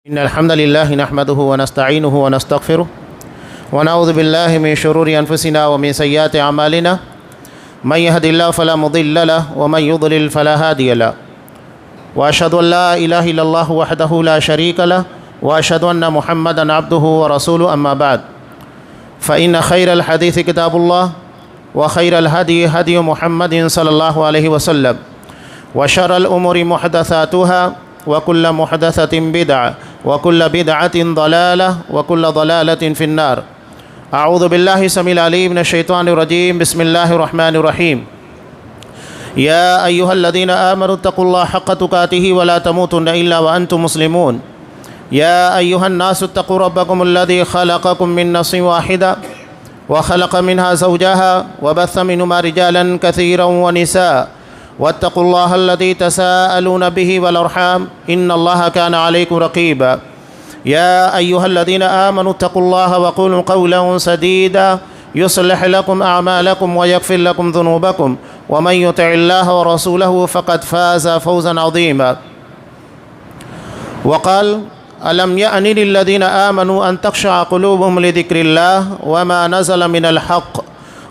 إن الحمد لله نحمده ونستعينه ونستغفره ونعوذ بالله من شرور أنفسنا ومن سيئات أعمالنا من يهد الله فلا مضل له ومن يضلل فلا هادي له وأشهد أن لا إله إلا الله وحده لا شريك له وأشهد أن محمدا عبده ورسوله أما بعد فإن خير الحديث كتاب الله وخير الهدي هدي محمد صلى الله عليه وسلم وشر الأمور محدثاتها وكل محدثة بدعة وكل بدعة ضلالة وكل ضلالة في النار. أعوذ بالله السميع العليم من الشيطان الرجيم. بسم الله الرحمن الرحيم. يا أيها الذين آمنوا اتقوا الله حق تقاته ولا تموتن إلا وأنتم مسلمون. يا أيها الناس اتقوا ربكم الذي خلقكم من نفس واحدة وخلق منها زوجها وبث منهما رجالا كثيرا ونساء واتقوا الله الذي تساءلون به والأرحام إن الله كان عليكم رقيبا. يا أيها الذين آمنوا اتقوا الله وقولوا قولا سديدا يصلح لكم أعمالكم ويغفر لكم ذنوبكم ومن يطع الله ورسوله فقد فاز فوزا عظيما. وقال ألم يأن للذين آمنوا أن تخشع قلوبهم لذكر الله وما نزل من الحق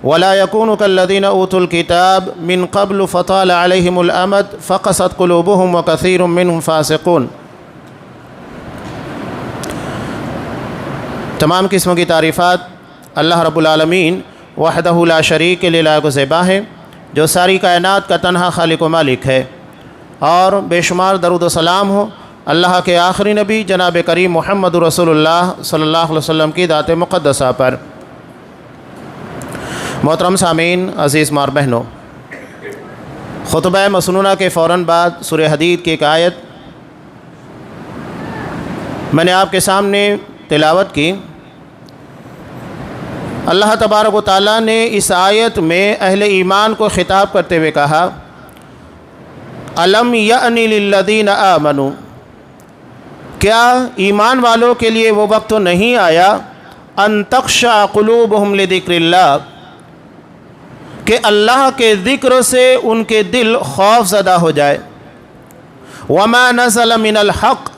ولا يكونوا كالذين أوتوا الكتاب من قبل فطال عليهم الأمد فقست قلوبهم وكثير منهم فاسقون. تمام قسم کی تعریفات اللہ رب العالمین وحدہ لا شریک کے لیے لائق و زیبا ہے، جو ساری کائنات کا تنہا خالق و مالک ہے، اور بے شمار درود و سلام ہو اللہ کے آخری نبی جناب کریم محمد رسول اللہ صلی اللہ علیہ وسلم کی ذات مقدسہ پر. محترم سامعین، عزیز ماں بہنوں، خطبہ مسنونہ کے فوراً بعد سورہ حدید کی ایک آیت میں نے آپ کے سامنے تلاوت کی. اللہ تبارک و تعالیٰ نے اس آیت میں اہل ایمان کو خطاب کرتے ہوئے کہا الم یأن للذین آمنوا، کیا ایمان والوں کے لیے وہ وقت تو نہیں آیا ان تخشع قلوبہم لذکر اللہ، کہ اللہ کے ذکر سے ان کے دل خوف زدہ ہو جائے. وما نزل من الحق،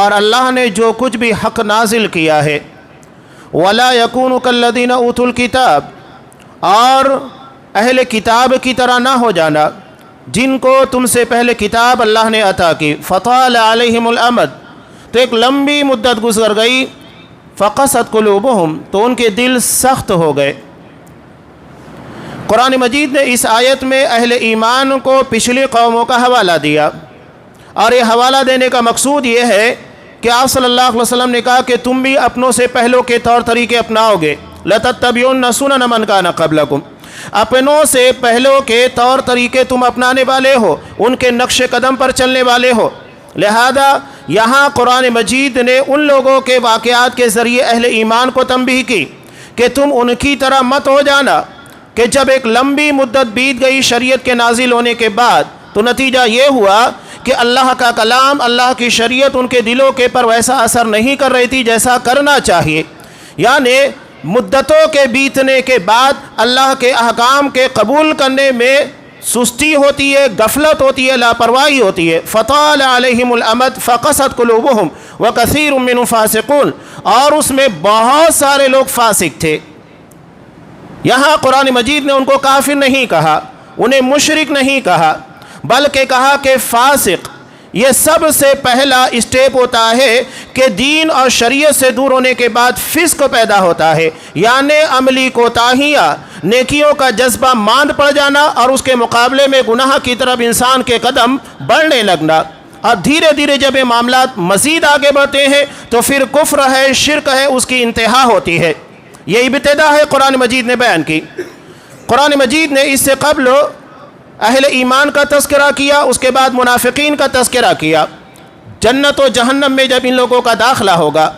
اور اللہ نے جو کچھ بھی حق نازل کیا ہے. ولا یکونوا کالذین اوتوا الکتاب، اور اہل کتاب کی طرح نہ ہو جانا جن کو تم سے پہلے کتاب اللہ نے عطا کی. فطال علیہم الامد، تو ایک لمبی مدت گزر گئی. فقست قلوبہم، تو ان کے دل سخت ہو گئے. قرآن مجید نے اس آیت میں اہل ایمان کو پچھلی قوموں کا حوالہ دیا، اور یہ حوالہ دینے کا مقصود یہ ہے کہ آپ صلی اللہ علیہ وسلم نے کہا کہ تم بھی اپنوں سے پہلوں کے طور طریقے اپناؤ گے. لَتَتَّبِعُنَّ سُنَنَ مَنْ كَانَ قَبْلَكُمْ، اپنوں سے پہلوں کے طور طریقے تم اپنانے والے ہو، ان کے نقش قدم پر چلنے والے ہو. لہذا یہاں قرآن مجید نے ان لوگوں کے واقعات کے ذریعے اہل ایمان کو تنبیہ کی کہ تم ان کی طرح مت ہو جانا کہ جب ایک لمبی مدت بیت گئی شریعت کے نازل ہونے کے بعد تو نتیجہ یہ ہوا کہ اللہ کا کلام، اللہ کی شریعت ان کے دلوں کے پر ویسا اثر نہیں کر رہی تھی جیسا کرنا چاہیے. یعنی مدتوں کے بیتنے کے بعد اللہ کے احکام کے قبول کرنے میں سستی ہوتی ہے، غفلت ہوتی ہے، لاپرواہی ہوتی ہے. فطال علیہم الامد فقست قلوبہم وکثیر منہم فاسقون، اور اس میں بہت سارے لوگ فاسق تھے. یہاں قرآن مجید نے ان کو کافر نہیں کہا، انہیں مشرک نہیں کہا، بلکہ کہا کہ فاسق. یہ سب سے پہلا اسٹیپ ہوتا ہے کہ دین اور شریعت سے دور ہونے کے بعد فسق پیدا ہوتا ہے، یعنی عملی کوتاہیاں، نیکیوں کا جذبہ ماند پڑ جانا، اور اس کے مقابلے میں گناہ کی طرف انسان کے قدم بڑھنے لگنا. اور دھیرے دھیرے جب یہ معاملات مزید آگے بڑھتے ہیں تو پھر کفر ہے، شرک ہے، اس کی انتہا ہوتی ہے. یہ ابتدا ہے قرآن مجید نے بیان کی. قرآن مجید نے اس سے قبل اہل ایمان کا تذکرہ کیا، اس کے بعد منافقین کا تذکرہ کیا. جنت و جہنم میں جب ان لوگوں کا داخلہ ہوگا،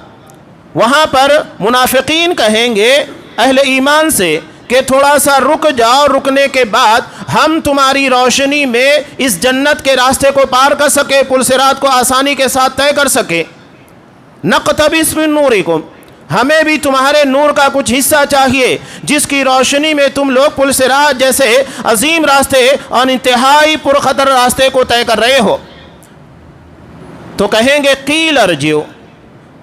وہاں پر منافقین کہیں گے اہل ایمان سے کہ تھوڑا سا رک جاؤ، رکنے کے بعد ہم تمہاری روشنی میں اس جنت کے راستے کو پار کر سکے، پل صراط کو آسانی کے ساتھ طے کر سکے. نقتبس من نورکم، ہمیں بھی تمہارے نور کا کچھ حصہ چاہیے جس کی روشنی میں تم لوگ پل صراط جیسے عظیم راستے اور انتہائی پرخطر راستے کو طے کر رہے ہو. تو کہیں گے قیل ارجعوا،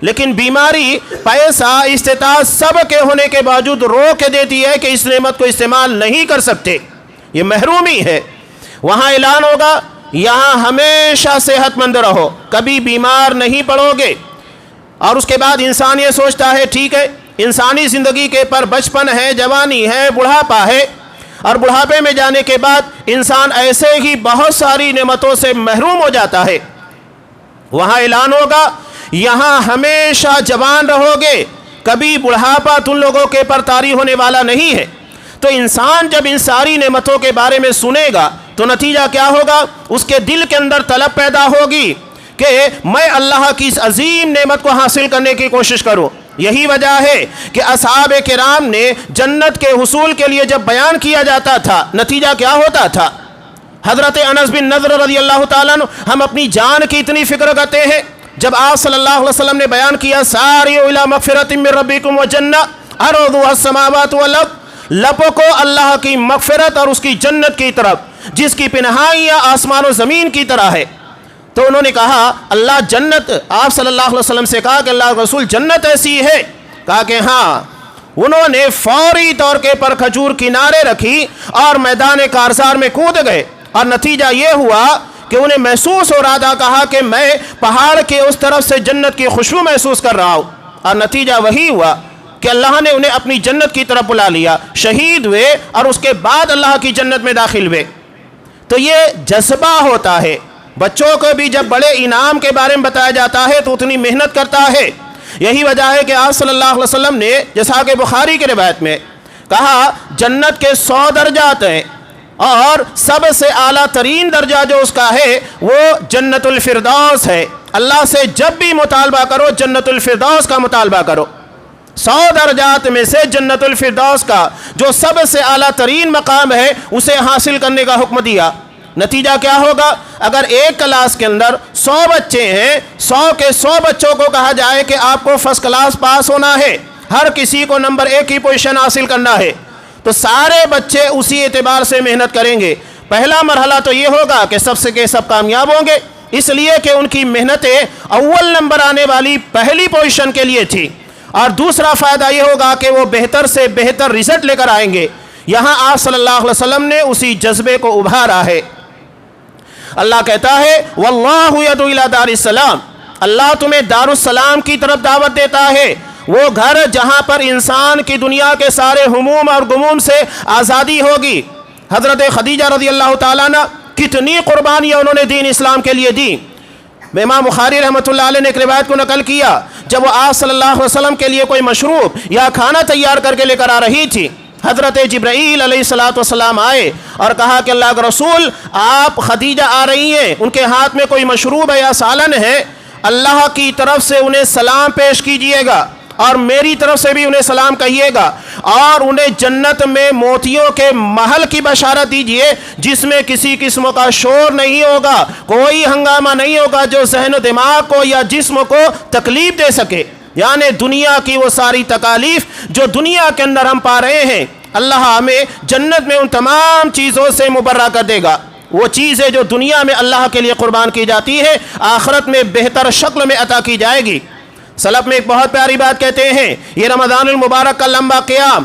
لیکن بیماری، پیسہ، استطاعت سب کے ہونے کے باوجود روک دیتی ہے کہ اس نعمت کو استعمال نہیں کر سکتے، یہ محرومی ہے۔ وہاں اعلان ہوگا یہاں ہمیشہ صحت مند رہو، کبھی بیمار نہیں پڑو گے۔ اور اس کے بعد انسان یہ سوچتا ہے ٹھیک ہے انسانی زندگی کے پر بچپن ہے، جوانی ہے، بڑھاپا ہے، اور بڑھاپے میں جانے کے بعد انسان ایسے ہی بہت ساری نعمتوں سے محروم ہو جاتا ہے۔ وہاں اعلان ہوگا یہاں ہمیشہ جوان رہو گے، کبھی بڑھاپا تم لوگوں کے پر طاری ہونے والا نہیں ہے۔ تو انسان جب ان ساری نعمتوں کے بارے میں سنے گا تو نتیجہ کیا ہوگا؟ اس کے دل کے اندر طلب پیدا ہوگی کہ میں اللہ کی اس عظیم نعمت کو حاصل کرنے کی کوشش کروں۔ یہی وجہ ہے کہ اصحاب کرام نے جنت کے حصول کے لیے جب بیان کیا جاتا تھا نتیجہ کیا ہوتا تھا؟ حضرت انس بن نضر رضی اللہ تعالیٰ عنہ، ہم اپنی جان کی اتنی فکر کرتے ہیں، جب آپ صلی اللہ علیہ وسلم نے بیان کیا ساریعوا الی مغفرۃ من ربکم وجنہ عرضها السماوات والارض، لپکو اللہ کی مغفرت اور اس کی جنت کی طرف جس کی پنہائیاں آسمان و زمین کی طرح ہے۔ تو انہوں نے کہا اللہ جنت، آپ صلی اللہ علیہ وسلم سے کہا کہ اللہ کے رسول جنت ایسی ہے؟ کہا کہ ہاں۔ انہوں نے فوری طور کے پر کھجور کنارے رکھی اور میدان کارزار میں کود گئے، اور نتیجہ یہ ہوا کہ انہیں محسوس ہو رہا تھا، کہا کہ میں پہاڑ کے اس طرف سے جنت کی خوشبو محسوس کر رہا ہوں، اور نتیجہ وہی ہوا کہ اللہ نے انہیں اپنی جنت کی طرف بلا لیا، شہید ہوئے اور اس کے بعد اللہ کی جنت میں داخل ہوئے۔ تو یہ جذبہ ہوتا ہے۔ بچوں کو بھی جب بڑے انعام کے بارے میں بتایا جاتا ہے تو اتنی محنت کرتا ہے۔ یہی وجہ ہے کہ آپ صلی اللہ علیہ وسلم نے جیسا کہ بخاری کی روایت میں کہا جنت کے 100 درجات ہیں، اور سب سے اعلیٰ ترین درجہ جو اس کا ہے وہ جنت الفردوس ہے۔ اللہ سے جب بھی مطالبہ کرو جنت الفردوس کا مطالبہ کرو۔ 100 درجات میں سے جنت الفردوس کا جو سب سے اعلیٰ ترین مقام ہے اسے حاصل کرنے کا حکم دیا۔ نتیجہ کیا ہوگا؟ اگر ایک کلاس کے اندر 100 بچے ہیں، 100 کے 100 بچوں کو کہا جائے کہ آپ کو فرسٹ کلاس پاس ہونا ہے، ہر کسی کو نمبر 1 کی پوزیشن حاصل کرنا ہے، تو سارے بچے اسی اعتبار سے محنت کریں گے۔ پہلا مرحلہ تو یہ ہوگا کہ سب سے کے سب کامیاب ہوں گے، اس لیے کہ ان کی محنتیں اول نمبر آنے والی پہلی پوزیشن کے لیے تھی، اور دوسرا فائدہ یہ ہوگا کہ وہ بہتر سے بہتر رزلٹ لے کر آئیں گے۔ یہاں آپ صلی اللہ علیہ وسلم نے اسی جذبے کو ابھارا ہے۔ اللہ کہتا ہے واللہ یدعو الی دار السلام، اللہ تمہیں دار السلام کی طرف دعوت دیتا ہے، وہ گھر جہاں پر انسان کی دنیا کے سارے ہموم اور غموم سے آزادی ہوگی۔ حضرت خدیجہ رضی اللہ تعالیٰ عنہ کتنی قربانیاں انہوں نے دین اسلام کے لیے دی۔ امام بخاری رحمۃ اللہ علیہ نے ایک روایت کو نقل کیا، جب وہ آپ صلی اللہ علیہ وسلم کے لیے کوئی مشروب یا کھانا تیار کر کے لے کر آ رہی تھی، حضرت جبرائیل علیہ السلام آئے اور کہا کہ اللہ کے رسول آپ خدیجہ آ رہی ہیں، ان کے ہاتھ میں کوئی مشروب ہے یا سالن ہے، اللہ کی طرف سے انہیں سلام پیش کیجئے گا اور میری طرف سے بھی انہیں سلام کہیے گا، اور انہیں جنت میں موتیوں کے محل کی بشارت دیجئے جس میں کسی قسم کا شور نہیں ہوگا، کوئی ہنگامہ نہیں ہوگا جو ذہن و دماغ کو یا جسم کو تکلیف دے سکے۔ یعنی دنیا کی وہ ساری تکالیف جو دنیا کے اندر ہم پا رہے ہیں، اللہ ہمیں جنت میں ان تمام چیزوں سے مبرہ کر دے گا۔ وہ چیزیں جو دنیا میں اللہ کے لیے قربان کی جاتی ہے آخرت میں بہتر شکل میں عطا کی جائے گی۔ سلف میں ایک بہت پیاری بات کہتے ہیں، یہ رمضان المبارک کا لمبا قیام،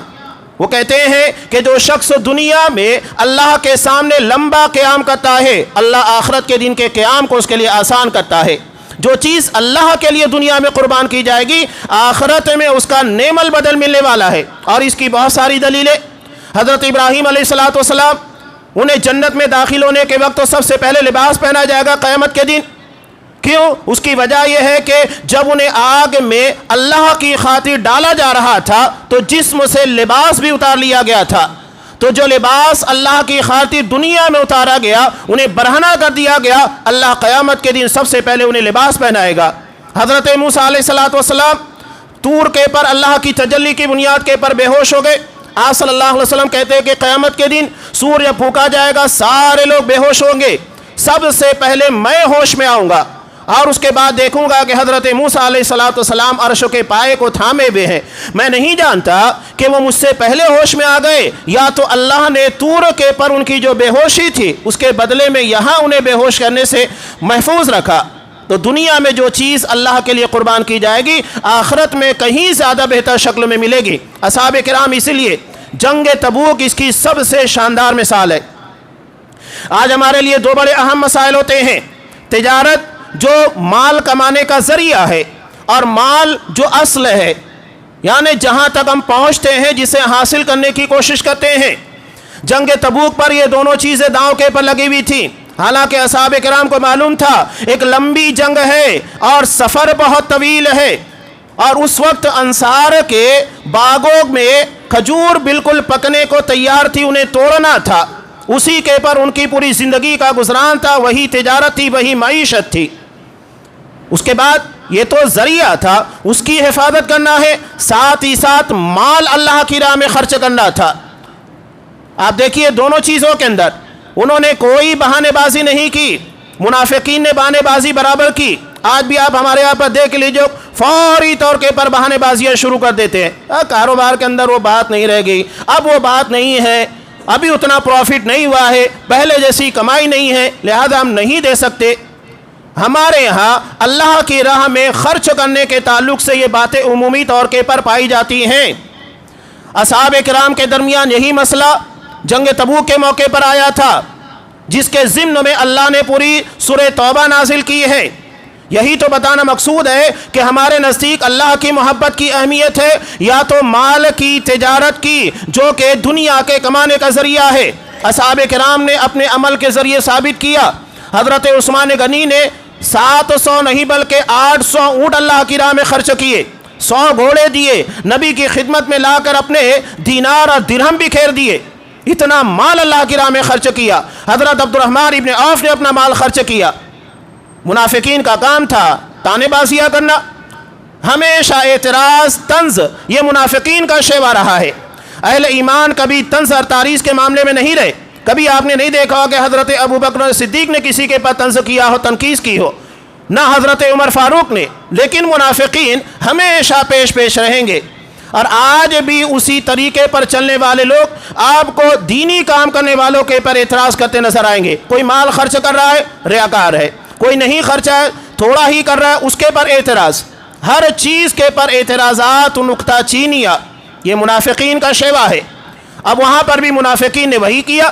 وہ کہتے ہیں کہ جو شخص دنیا میں اللہ کے سامنے لمبا قیام کرتا ہے، اللہ آخرت کے دن کے قیام کو اس کے لیے آسان کرتا ہے۔ جو چیز اللہ کے لیے دنیا میں قربان کی جائے گی آخرت میں اس کا نعم البدل ملنے والا ہے، اور اس کی بہت ساری دلیلیں۔ حضرت ابراہیم علیہ السلام انہیں جنت میں داخل ہونے کے وقت تو سب سے پہلے لباس پہنا جائے گا قیامت کے دن۔ کیوں؟ اس کی وجہ یہ ہے کہ جب انہیں آگ میں اللہ کی خاطر ڈالا جا رہا تھا تو جسم سے لباس بھی اتار لیا گیا تھا، تو جو لباس اللہ کی خاطر دنیا میں اتارا گیا انہیں برہنہ کر دیا گیا، اللہ قیامت کے دن سب سے پہلے انہیں لباس پہنائے گا۔ حضرت موسیٰ علیہ السلام طور کے پر اللہ کی تجلی کی بنیاد کے پر بے ہوش ہو گئے۔ آپ صلی اللہ علیہ وسلم کہتے ہیں کہ قیامت کے دن سور جب پھونکا جائے گا سارے لوگ بے ہوش ہوں گے، سب سے پہلے میں ہوش میں آؤں گا، اور اس کے بعد دیکھوں گا کہ حضرت موسیٰ علیہ السلام عرش کے پائے کو تھامے ہوئے ہیں۔ میں نہیں جانتا کہ وہ مجھ سے پہلے ہوش میں آ گئے یا تو اللہ نے طور کے پر ان کی جو بے ہوشی تھی اس کے بدلے میں یہاں انہیں بے ہوش کرنے سے محفوظ رکھا۔ تو دنیا میں جو چیز اللہ کے لیے قربان کی جائے گی آخرت میں کہیں زیادہ بہتر شکل میں ملے گی۔ اصحاب کرام اس لیے جنگ تبوک اس کی سب سے شاندار مثال ہے۔ آج ہمارے لیے دو بڑے اہم مسائل ہوتے ہیں، تجارت جو مال کمانے کا ذریعہ ہے، اور مال جو اصل ہے، یعنی جہاں تک ہم پہنچتے ہیں جسے حاصل کرنے کی کوشش کرتے ہیں۔ جنگ تبوک پر یہ دونوں چیزیں داؤں کے پر لگی ہوئی تھیں، حالانکہ اصحاب کرام کو معلوم تھا ایک لمبی جنگ ہے اور سفر بہت طویل ہے، اور اس وقت انصار کے باغوں میں کھجور بالکل پکنے کو تیار تھی، انہیں توڑنا تھا، اسی کے پر ان کی پوری زندگی کا گزران تھا، وہی تجارت تھی، وہی معیشت تھی۔ اس کے بعد یہ تو ذریعہ تھا، اس کی حفاظت کرنا ہے، ساتھ ہی ساتھ مال اللہ کی راہ میں خرچ کرنا تھا۔ آپ دیکھیے دونوں چیزوں کے اندر انہوں نے کوئی بہانے بازی نہیں کی، منافقین نے بہانے بازی برابر کی۔ آج بھی آپ ہمارے یہاں پر دیکھ لیجیے، فوری طور کے پر بہانے بازیاں شروع کر دیتے ہیں، کاروبار کے اندر وہ بات نہیں رہ گئی، اب وہ بات نہیں ہے، ابھی اتنا پروفٹ نہیں ہوا ہے، پہلے جیسی کمائی نہیں ہے، لہذا ہم نہیں دے سکتے۔ ہمارے ہاں اللہ کی راہ میں خرچ کرنے کے تعلق سے یہ باتیں عمومی طور کے پر پائی جاتی ہیں۔ اصحاب کرام کے درمیان یہی مسئلہ جنگ تبوک کے موقع پر آیا تھا، جس کے ضمن میں اللہ نے پوری سورہ توبہ نازل کی ہے۔ یہی تو بتانا مقصود ہے کہ ہمارے نزدیک اللہ کی محبت کی اہمیت ہے، یا تو مال کی، تجارت کی، جو کہ دنیا کے کمانے کا ذریعہ ہے۔ اصحاب کرام نے اپنے عمل کے ذریعے ثابت کیا۔ حضرت عثمان غنی نے 700 نہیں بلکہ 800 اونٹ اللہ کی راہ میں خرچ کیے، 100 گھوڑے دیے، نبی کی خدمت میں لا کر اپنے دینار اور درہم بکھیر دیے، اتنا مال اللہ کی راہ میں خرچ کیا۔ حضرت عبد الرحمن ابن عوف نے اپنا مال خرچ کیا۔ منافقین کا کام تھا تانے بازیاں کرنا، ہمیشہ اعتراض، طنز، یہ منافقین کا شیوا رہا ہے۔ اہل ایمان کبھی طنز اور تعریض کے معاملے میں نہیں رہے۔ کبھی آپ نے نہیں دیکھا ہو کہ حضرت ابو بکر صدیق نے کسی کے پر طنز کیا ہو، تنقید کی ہو، نہ حضرت عمر فاروق نے، لیکن منافقین ہمیشہ پیش رہیں گے۔ اور آج بھی اسی طریقے پر چلنے والے لوگ آپ کو دینی کام کرنے والوں کے پر اعتراض کرتے نظر آئیں گے۔ کوئی مال خرچ کر رہا ہے، ریاکار ہے، کوئی نہیں خرچا ہے، تھوڑا ہی کر رہا ہے، اس کے پر اعتراض، ہر چیز کے پر اعتراضات، نکتہ چینیاں، یہ منافقین کا شیوا ہے۔ اب وہاں پر بھی منافقین نے وہی کیا۔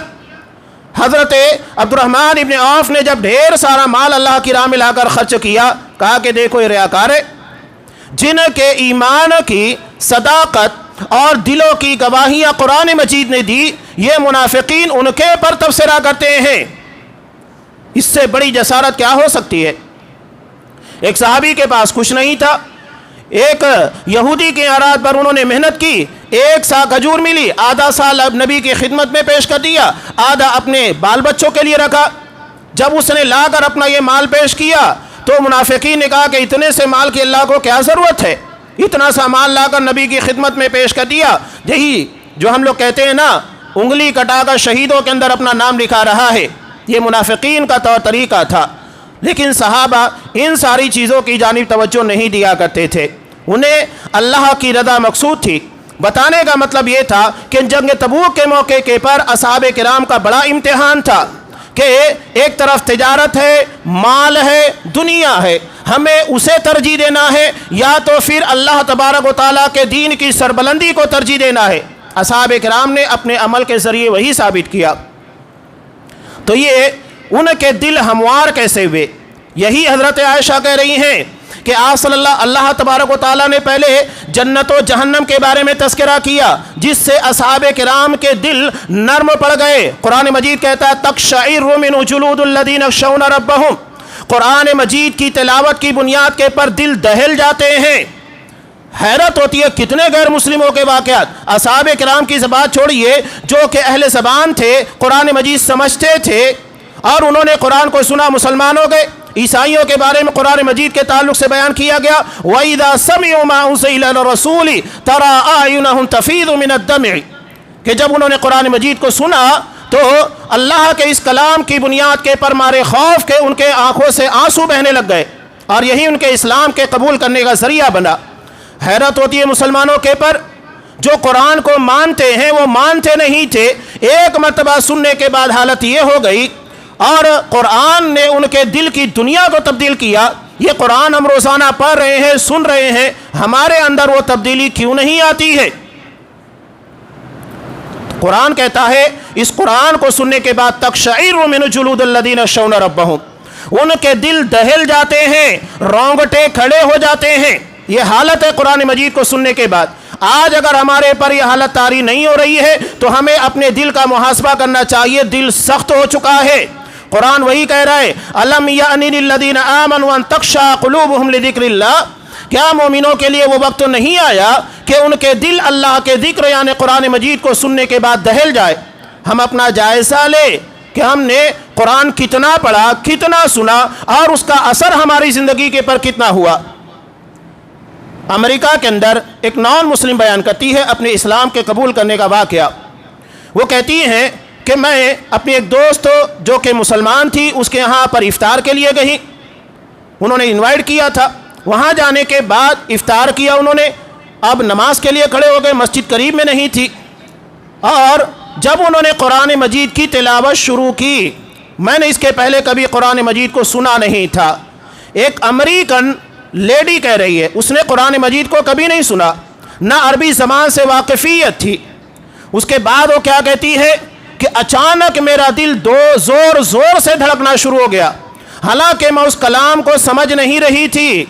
حضرت عبد الرحمن ابن عوف نے جب ڈھیر سارا مال اللہ کی راہ میں لا کر خرچ کیا، کہا کہ دیکھو یہ ریاکار ہے، جن کے ایمان کی صداقت اور دلوں کی گواہیاں قرآن مجید نے دی، یہ منافقین ان کے پر تبصرہ کرتے ہیں۔ اس سے بڑی جسارت کیا ہو سکتی ہے؟ ایک صحابی کے پاس کچھ نہیں تھا، ایک یہودی کے اعراض پر انہوں نے محنت کی، 1 سا کھجور ملی، آدھا سال اب نبی کی خدمت میں پیش کر دیا، آدھا اپنے بال بچوں کے لیے رکھا۔ جب اس نے لا کر اپنا یہ مال پیش کیا تو منافقین نے کہا کہ اتنے سے مال کی اللہ کو کیا ضرورت ہے، اتنا سا مال لا کر نبی کی خدمت میں پیش کر دیا۔ یہی جو ہم لوگ کہتے ہیں نا، انگلی کٹا کر شہیدوں کے اندر اپنا نام لکھا رہا ہے، یہ منافقین کا طور طریقہ تھا۔ لیکن صحابہ ان ساری چیزوں کی جانب توجہ نہیں دیا کرتے تھے، انہیں اللہ کی رضا مقصود تھی۔ بتانے کا مطلب یہ تھا کہ جنگ تبوک کے موقع کے پر اصحاب کرام کا بڑا امتحان تھا کہ ایک طرف تجارت ہے، مال ہے، دنیا ہے، ہمیں اسے ترجیح دینا ہے یا تو پھر اللہ تبارک و تعالیٰ کے دین کی سربلندی کو ترجیح دینا ہے۔ اصحاب کرام نے اپنے عمل کے ذریعے وہی ثابت کیا۔ تو یہ ان کے دل ہموار کیسے ہوئے؟ یہی حضرت عائشہ کہہ رہی ہیں کہ آپ صلی اللہ تبارک و تعالیٰ نے پہلے جنت و جہنم کے بارے میں تذکرہ کیا، جس سے اصحاب کرام کے دل نرم پڑ گئے۔ قرآن مجید کہتا ہے تقشعر من جلود الذین یخشون ربہم، قرآن مجید کی تلاوت کی بنیاد کے پر دل دہل جاتے ہیں۔ حیرت ہوتی ہے کتنے غیر مسلموں کے واقعات، اصحاب کرام کی زبان چھوڑیے، جو کہ اہل زبان تھے، قرآن مجید سمجھتے تھے، اور انہوں نے قرآن کو سنا، مسلمان ہو گئے۔ عیسائیوں کے بارے میں قرآن مجید کے تعلق سے بیان کیا گیا، وَإِذَا سَمِعُوا مَا أُنزِلَ إِلَى الرَّسُولِ تَرَىٰ أَعْيُنَهُمْ تَفِيضُ مِنَ الدَّمْعِ، کہ جب انہوں نے قرآن مجید کو سنا تو اللہ کے اس کلام کی بنیاد کے پر مارے خوف کے ان کے آنکھوں سے آنسو بہنے لگ گئے، اور یہی ان کے اسلام کے قبول کرنے کا ذریعہ بنا۔ حیرت ہوتی ہے مسلمانوں کے پر، جو قرآن کو مانتے ہیں وہ مانتے نہیں تھے، ایک مرتبہ سننے کے بعد حالت یہ ہو گئی، اور قرآن نے ان کے دل کی دنیا کو تبدیل کیا یہ قرآن ہم روزانہ پڑھ رہے ہیں، سن رہے ہیں، ہمارے اندر وہ تبدیلی کیوں نہیں آتی ہے؟ قرآن کہتا ہے اس قرآن کو سننے کے بعد تقشعر من جلود الذین یخشون ربہم، ان کے دل دہل جاتے ہیں، رونگٹے کھڑے ہو جاتے ہیں۔ یہ حالت ہے قرآن مجید کو سننے کے بعد۔ آج اگر ہمارے پر یہ حالت طاری نہیں ہو رہی ہے تو ہمیں اپنے دل کا محاسبہ کرنا چاہیے، دل سخت ہو چکا ہے۔ قرآن وہی کہہ رہا ہے الم یأن للذین آمنوا ان تخشع قلوبہم لذکر اللہ، کیا مومنوں کے لیے وہ وقت نہیں آیا کہ ان کے دل اللہ کے ذکر یعنی قرآن مجید کو سننے کے بعد دہل جائے؟ ہم اپنا جائزہ لیں کہ ہم نے قرآن کتنا پڑھا، کتنا سنا، اور اس کا اثر ہماری زندگی کے پر کتنا ہوا۔ امریکہ کے اندر ایک نان مسلم بیان کرتی ہے اپنے اسلام کے قبول کرنے کا واقعہ۔ وہ کہتی ہیں کہ میں اپنی ایک دوست جو کہ مسلمان تھی اس کے یہاں پر افطار کے لیے گئی، انہوں نے انوائٹ کیا تھا۔ وہاں جانے کے بعد افطار کیا انہوں نے، اب نماز کے لیے کھڑے ہو گئے، مسجد قریب میں نہیں تھی، اور جب انہوں نے قرآن مجید کی تلاوت شروع کی، میں نے اس کے پہلے کبھی قرآن مجید کو سنا نہیں تھا۔ ایک امریکن لیڈی کہہ رہی ہے اس نے قرآن مجید کو کبھی نہیں سنا، نہ عربی زبان سے واقفیت تھی۔ اس کے بعد وہ کیا کہتی ہے کہ اچانک میرا دل زور زور سے دھڑکنا شروع ہو گیا، حالانکہ میں اس کلام کو سمجھ نہیں رہی تھی،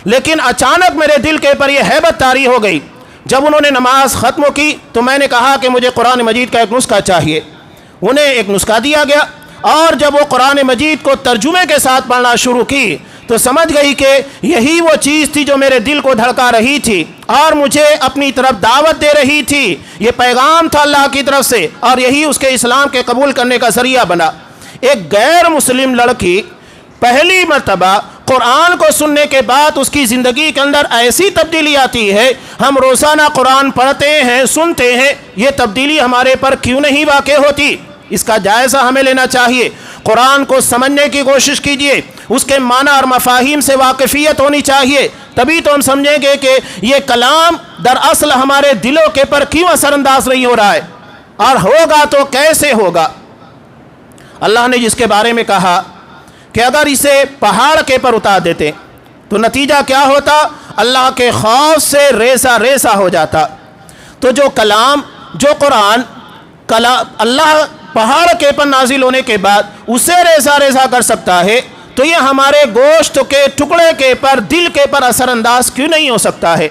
لیکن اچانک میرے دل کے پر یہ ہیبت طاری ہو گئی۔ جب انہوں نے نماز ختم کی تو میں نے کہا کہ مجھے قرآن مجید کا ایک نسخہ چاہیے۔ انہیں ایک نسخہ دیا گیا، اور جب وہ قرآن مجید کو ترجمے کے ساتھ پڑھنا شروع کی تو سمجھ گئی کہ یہی وہ چیز تھی جو میرے دل کو دھڑکا رہی تھی اور مجھے اپنی طرف دعوت دے رہی تھی۔ یہ پیغام تھا اللہ کی طرف سے، اور یہی اس کے اسلام کے قبول کرنے کا ذریعہ بنا۔ ایک غیر مسلم لڑکی پہلی مرتبہ قرآن کو سننے کے بعد اس کی زندگی کے اندر ایسی تبدیلی آتی ہے۔ ہم روزانہ قرآن پڑھتے ہیں، سنتے ہیں، یہ تبدیلی ہمارے پر کیوں نہیں واقع ہوتی؟ اس کا جائزہ ہمیں لینا چاہیے۔ قرآن کو سمجھنے کی کوشش کیجئے، اس کے معنی اور مفاہیم سے واقفیت ہونی چاہیے، تبھی تو ہم سمجھیں گے کہ یہ کلام دراصل ہمارے دلوں کے پر کیوں اثر انداز نہیں ہو رہا ہے، اور ہوگا تو کیسے ہوگا۔ اللہ نے جس کے بارے میں کہا کہ اگر اسے پہاڑ کے پر اتار دیتے تو نتیجہ کیا ہوتا؟ اللہ کے خوف سے ریزہ ریزہ ہو جاتا۔ تو جو کلام، جو قرآن اللہ پہاڑ کے پر نازل ہونے کے بعد اسے ریزہ ریزہ کر سکتا ہے، تو یہ ہمارے گوشت کے ٹکڑے کے پر، دل کے پر اثر انداز کیوں نہیں ہو سکتا ہے؟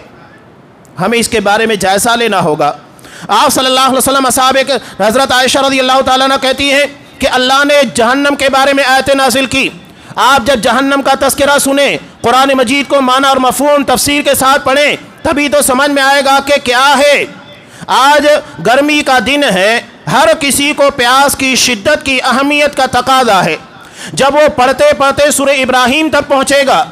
ہمیں اس کے بارے میں جائزہ لینا ہوگا۔ آپ صلی اللہ علیہ وسلم اصحاب حضرت عائشہ رضی اللہ تعالیٰ عنہ کہتی ہیں کہ اللہ نے جہنم کے بارے میں آیت نازل کی۔ آپ جب جہنم کا تذکرہ سنیں، قرآن مجید کو معنی اور مفہوم تفسیر کے ساتھ پڑھیں، تبھی تو سمجھ میں آئے گا کہ کیا ہے۔ آج گرمی کا دن ہے، ہر کسی کو پیاس کی شدت کی اہمیت کا تقاضا ہے۔ جب وہ پڑھتے پڑھتے سورہ ابراہیم تک پہنچے گا،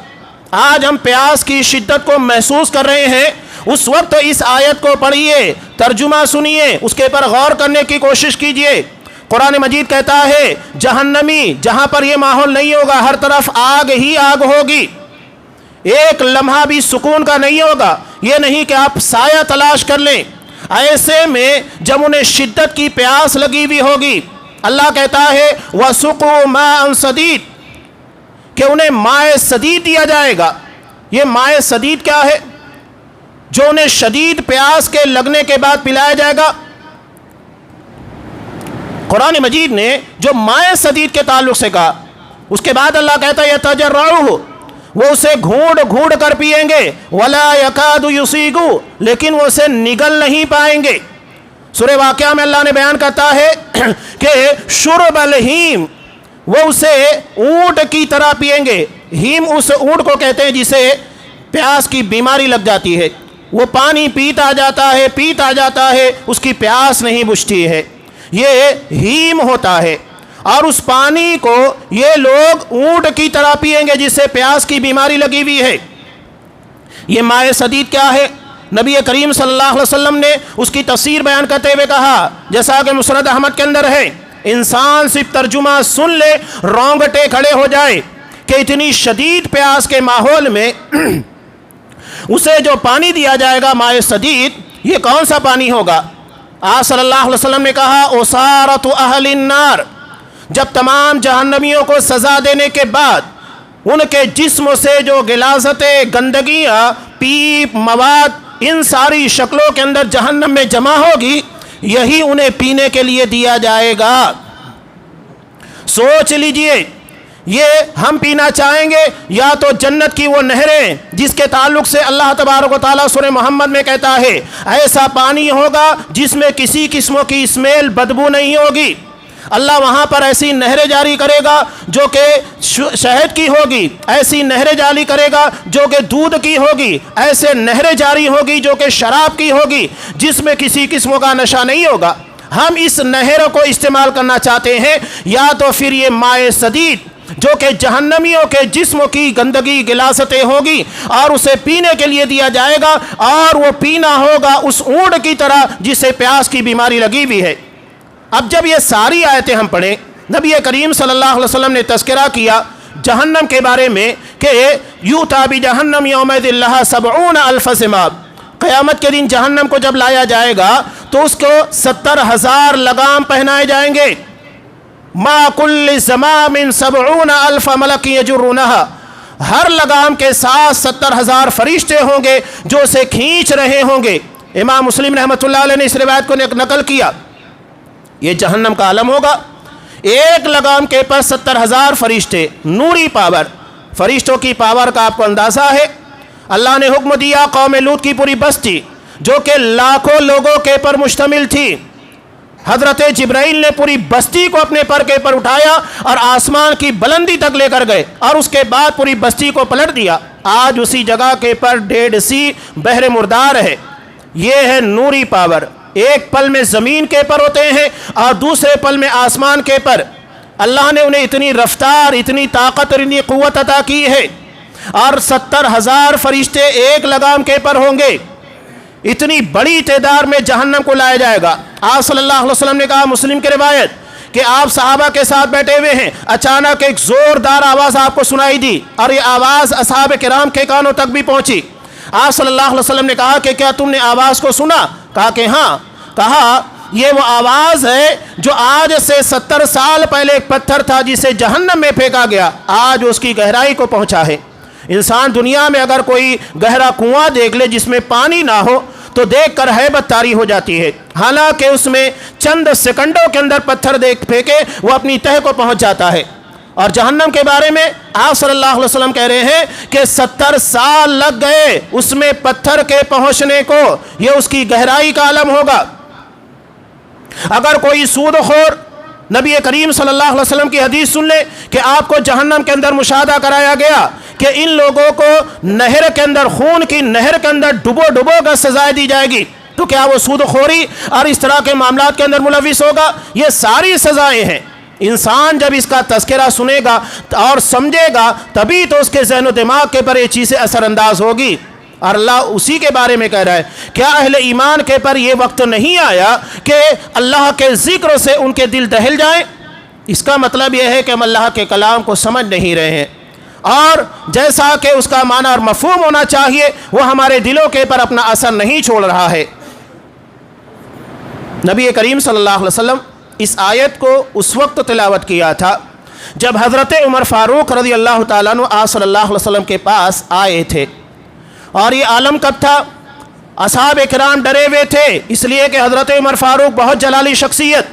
آج ہم پیاس کی شدت کو محسوس کر رہے ہیں، اس وقت اس آیت کو پڑھیے، ترجمہ سنیے، اس کے پر غور کرنے کی کوشش کیجئے۔ قرآن مجید کہتا ہے جہنمی جہاں پر یہ ماحول نہیں ہوگا، ہر طرف آگ ہی آگ ہوگی، ایک لمحہ بھی سکون کا نہیں ہوگا۔ یہ نہیں کہ آپ سایہ تلاش کر لیں۔ ایسے میں جب انہیں شدت کی پیاس لگی ہوئی ہوگی، اللہ کہتا ہے وَسُقُوا مَاءً صَدِيدًا، کہ انہیں مائع سدید دیا جائے گا۔ یہ مائع سدید کیا ہے؟ جو انہیں شدید پیاس کے لگنے کے بعد پلایا جائے گا۔ قرآن مجید نے جو مائع سدید کے تعلق سے کہا، اس کے بعد اللہ کہتا ہے یتجرعہ، وہ اسے گھونٹ گھونٹ کر پیئیں گے، ولا یکاد یصیغوا، لیکن وہ اسے نگل نہیں پائیں گے۔ سورہ واقعہ میں اللہ نے بیان کرتا ہے کہ شرب الہیم، وہ اسے اونٹ کی طرح پیئیں گے۔ ہیم اس اونٹ کو کہتے ہیں جسے پیاس کی بیماری لگ جاتی ہے، وہ پانی پیتا جاتا ہے پیتا جاتا ہے، اس کی پیاس نہیں بجھتی ہے، یہ ہیم ہوتا ہے۔ اور اس پانی کو یہ لوگ اونٹ کی طرح پیئیں گے جس سے پیاس کی بیماری لگی ہوئی ہے۔ یہ مائع سدید کیا ہے؟ نبی کریم صلی اللہ علیہ وسلم نے اس کی تفسیر بیان کرتے ہوئے کہا، جیسا کہ مسند احمد کے اندر ہے، انسان صرف ترجمہ سن لے رونگٹے کھڑے ہو جائے کہ اتنی شدید پیاس کے ماحول میں اسے جو پانی دیا جائے گا مائع سدید، یہ کون سا پانی ہوگا؟ آپ صلی اللہ علیہ وسلم نے کہا اسارت اہل النار، جب تمام جہنمیوں کو سزا دینے کے بعد ان کے جسم سے جو غلاظتیں، گندگیاں، پیپ، مواد، ان ساری شکلوں کے اندر جہنم میں جمع ہوگی، یہی انہیں پینے کے لیے دیا جائے گا۔ سوچ لیجئے، یہ ہم پینا چاہیں گے یا تو جنت کی وہ نہریں جس کے تعلق سے اللہ تبارک و تعالیٰ سورہ محمد میں کہتا ہے ایسا پانی ہوگا جس میں کسی قسم کی اسمیل، بدبو نہیں ہوگی۔ اللہ وہاں پر ایسی نہریں جاری کرے گا جو کہ شہد کی ہوگی، ایسی نہریں جاری کرے گا جو کہ دودھ کی ہوگی، ایسے نہریں جاری ہوگی جو کہ شراب کی ہوگی جس میں کسی قسم کا نشہ نہیں ہوگا۔ ہم اس نہر کو استعمال کرنا چاہتے ہیں یا تو پھر یہ مائع سدید جو کہ جہنمیوں کے جسم کی گندگی، غلاظتیں ہوگی اور اسے پینے کے لیے دیا جائے گا، اور وہ پینا ہوگا اس اونٹ کی طرح جسے پیاس کی بیماری لگی ہوئی ہے۔ اب جب یہ ساری آیتیں ہم پڑھیں، نبی کریم صلی اللہ علیہ وسلم نے تذکرہ کیا جہنم کے بارے میں کہ یؤتی بجہنم یومئذ لہا 70,000 زمام، قیامت کے دن جہنم کو جب لایا جائے گا تو اس کو 70,000 لگام پہنائے جائیں گے۔ ما کل زمام 70,000 ملک یجرونها، ہر لگام کے ساتھ 70,000 فرشتے ہوں گے جو اسے کھینچ رہے ہوں گے۔ امام مسلم رحمۃ اللہ علیہ نے اس روایت کو نقل کیا۔ یہ جہنم کا عالم ہوگا، ایک لگام کے پر 70,000 فرشتے، نوری پاور، فرشتوں کی پاور کا آپ کو اندازہ ہے۔ اللہ نے حکم دیا قوم لوط کی پوری بستی جو کہ لاکھوں لوگوں کے پر مشتمل تھی، حضرت جبرائیل نے پوری بستی کو اپنے پر کے پر اٹھایا اور آسمان کی بلندی تک لے کر گئے اور اس کے بعد پوری بستی کو پلٹ دیا۔ آج اسی جگہ کے پر ڈیڈ سی بحر مردار ہے۔ یہ ہے نوری پاور، ایک پل میں زمین کے پر ہوتے ہیں اور دوسرے پل میں آسمان کے پر۔ اللہ نے انہیں اتنی رفتار، اتنی طاقت اور اتنی قوت عطا کی ہے، اور 70,000 فرشتے ایک لگام کے پر ہوں گے۔ اتنی بڑی تعداد میں جہنم کو لایا جائے گا۔ آپ صلی اللہ علیہ وسلم نے کہا، مسلم کی روایت، کہ آپ صحابہ کے ساتھ بیٹھے ہوئے ہیں، اچانک ایک زوردار آواز آپ کو سنائی دی اور یہ آواز اصحاب کرام کے کانوں تک بھی پہنچی۔ آپ صلی اللہ علیہ وسلم نے کہا کہ کیا تم نے آواز کو سنا؟ کہا کہ ہاں۔ کہا یہ وہ آواز ہے جو آج سے 70 سال پہلے ایک پتھر تھا جسے جہنم میں پھینکا گیا، آج اس کی گہرائی کو پہنچا ہے۔ انسان دنیا میں اگر کوئی گہرا کنواں دیکھ لے جس میں پانی نہ ہو تو دیکھ کر ہیبت طاری ہو جاتی ہے، حالانکہ اس میں چند سیکنڈوں کے اندر پتھر پھینکے وہ اپنی تہہ کو پہنچ جاتا ہے۔ اور جہنم کے بارے میں آپ صلی اللہ علیہ وسلم کہہ رہے ہیں کہ 70 سال لگ گئے اس میں پتھر کے پہنچنے کو، یہ اس کی گہرائی کا عالم ہوگا۔ اگر کوئی سود خور نبی کریم صلی اللہ علیہ وسلم کی حدیث سن لے کہ آپ کو جہنم کے اندر مشاہدہ کرایا گیا کہ ان لوگوں کو نہر کے اندر، خون کی نہر کے اندر ڈبو کر سزائے دی جائے گی، تو کیا وہ سود خوری اور اس طرح کے معاملات کے اندر ملوث ہوگا؟ یہ ساری سزائیں ہیں۔ انسان جب اس کا تذکرہ سنے گا اور سمجھے گا تبھی تو اس کے ذہن و دماغ کے پر یہ چیزیں اثر انداز ہوگی۔ اور اللہ اسی کے بارے میں کہہ رہا ہے، کیا اہل ایمان کے پر یہ وقت نہیں آیا کہ اللہ کے ذکر سے ان کے دل دہل جائیں؟ اس کا مطلب یہ ہے کہ ہم اللہ کے کلام کو سمجھ نہیں رہے ہیں، اور جیسا کہ اس کا معنی اور مفہوم ہونا چاہیے وہ ہمارے دلوں کے پر اپنا اثر نہیں چھوڑ رہا ہے۔ نبی کریم صلی اللہ علیہ وسلم اس آیت کو اس وقت تلاوت کیا تھا جب حضرت عمر فاروق رضی اللہ تعالیٰ عنہ آپ صلی اللہ علیہ وسلم کے پاس آئے تھے۔ اور یہ عالم کب تھا؟ اصحاب کرام ڈرے ہوئے تھے، اس لیے کہ حضرت عمر فاروق بہت جلالی شخصیت،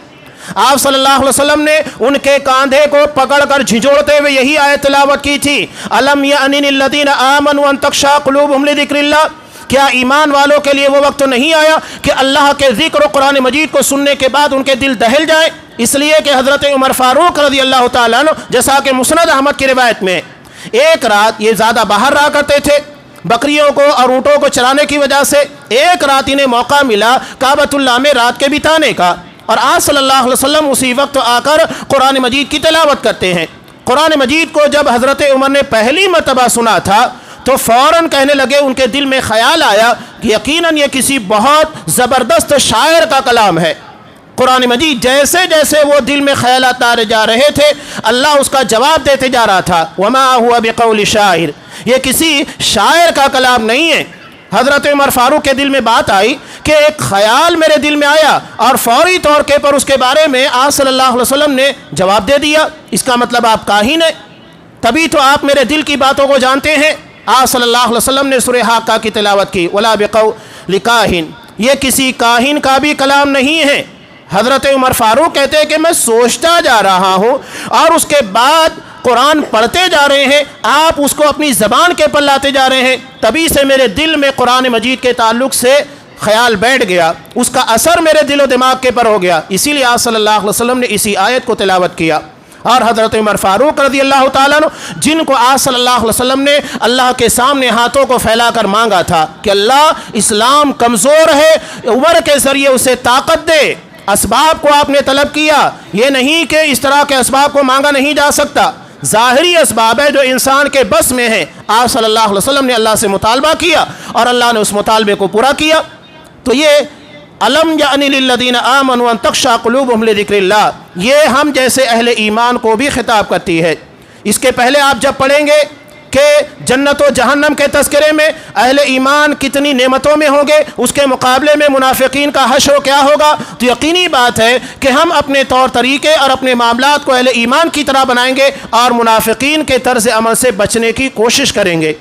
آپ صلی اللہ علیہ وسلم نے ان کے کاندھے کو پکڑ کر جھنجھوڑتے ہوئے یہی آیت تلاوت کی تھی، الم یأن للذین آمنوا ان تخشع قلوبہم لذکر اللہ، کیا ایمان والوں کے لیے وہ وقت نہیں آیا کہ اللہ کے ذکر و قرآن مجید کو سننے کے بعد ان کے دل دہل جائیں؟ اس لیے کہ حضرت عمر فاروق رضی اللہ تعالیٰ عنہ، جیسا کہ مسند احمد کی روایت میں، ایک رات یہ زیادہ باہر رہا کرتے تھے بکریوں کو اور اونٹوں کو چرانے کی وجہ سے، ایک رات انہیں موقع ملا کعبۃ اللہ میں رات کے بتانے کا، اور آج صلی اللہ علیہ وسلم اسی وقت آ کر قرآن مجید کی تلاوت کرتے ہیں۔ قرآن مجید کو جب حضرت عمر نے پہلی مرتبہ سنا تھا تو فوراً کہنے لگے، ان کے دل میں خیال آیا کہ یقیناً یہ کسی بہت زبردست شاعر کا کلام ہے۔ قرآن مجید جیسے جیسے وہ دل میں خیالات آتے جا رہے تھے اللہ اس کا جواب دیتے جا رہا تھا، وما ہوا بقول شاعر، یہ کسی شاعر کا کلام نہیں ہے۔ حضرت عمر فاروق کے دل میں بات آئی کہ ایک خیال میرے دل میں آیا اور فوری طور کے پر اس کے بارے میں آپ صلی اللہ علیہ وسلم نے جواب دے دیا، اس کا مطلب آپ کاہن ہیں۔ تبھی تو آپ میرے دل کی باتوں کو جانتے ہیں۔ آپ صلی اللہ علیہ وسلم نے سورہ حاقہ کی تلاوت کی، وَلَا بِقَوْلِ کاہن، یہ کسی کاہن کا بھی کلام نہیں ہے۔ حضرت عمر فاروق کہتے ہیں کہ میں سوچتا جا رہا ہوں اور اس کے بعد قرآن پڑھتے جا رہے ہیں، آپ اس کو اپنی زبان کے پر لاتے جا رہے ہیں، تبھی سے میرے دل میں قرآن مجید کے تعلق سے خیال بیٹھ گیا، اس کا اثر میرے دل و دماغ کے پر ہو گیا، اسی لیے آپ صلی اللہ علیہ وسلم نے اسی آیت کو تلاوت کیا۔ اور حضرت عمر فاروق رضی اللہ تعالیٰ عنہ، جن کو آپ صلی اللہ علیہ وسلم نے اللہ کے سامنے ہاتھوں کو پھیلا کر مانگا تھا کہ اللہ اسلام کمزور ہے، عمر کے ذریعے اسے طاقت دے، اسباب کو آپ نے طلب کیا، یہ نہیں کہ اس طرح کے اسباب کو مانگا نہیں جا سکتا، ظاہری اسباب ہے جو انسان کے بس میں ہے، آپ صلی اللہ علیہ وسلم نے اللہ سے مطالبہ کیا اور اللہ نے اس مطالبے کو پورا کیا۔ تو یہ الم یعنی للذین آمنوا ان تخشع قلوبہم لذکر اللہ، یہ ہم جیسے اہل ایمان کو بھی خطاب کرتی ہے۔ اس کے پہلے آپ جب پڑھیں گے کہ جنت و جہنم کے تذکرے میں اہل ایمان کتنی نعمتوں میں ہوں گے، اس کے مقابلے میں منافقین کا حشر کیا ہوگا، تو یقینی بات ہے کہ ہم اپنے طور طریقے اور اپنے معاملات کو اہل ایمان کی طرح بنائیں گے اور منافقین کے طرز عمل سے بچنے کی کوشش کریں گے۔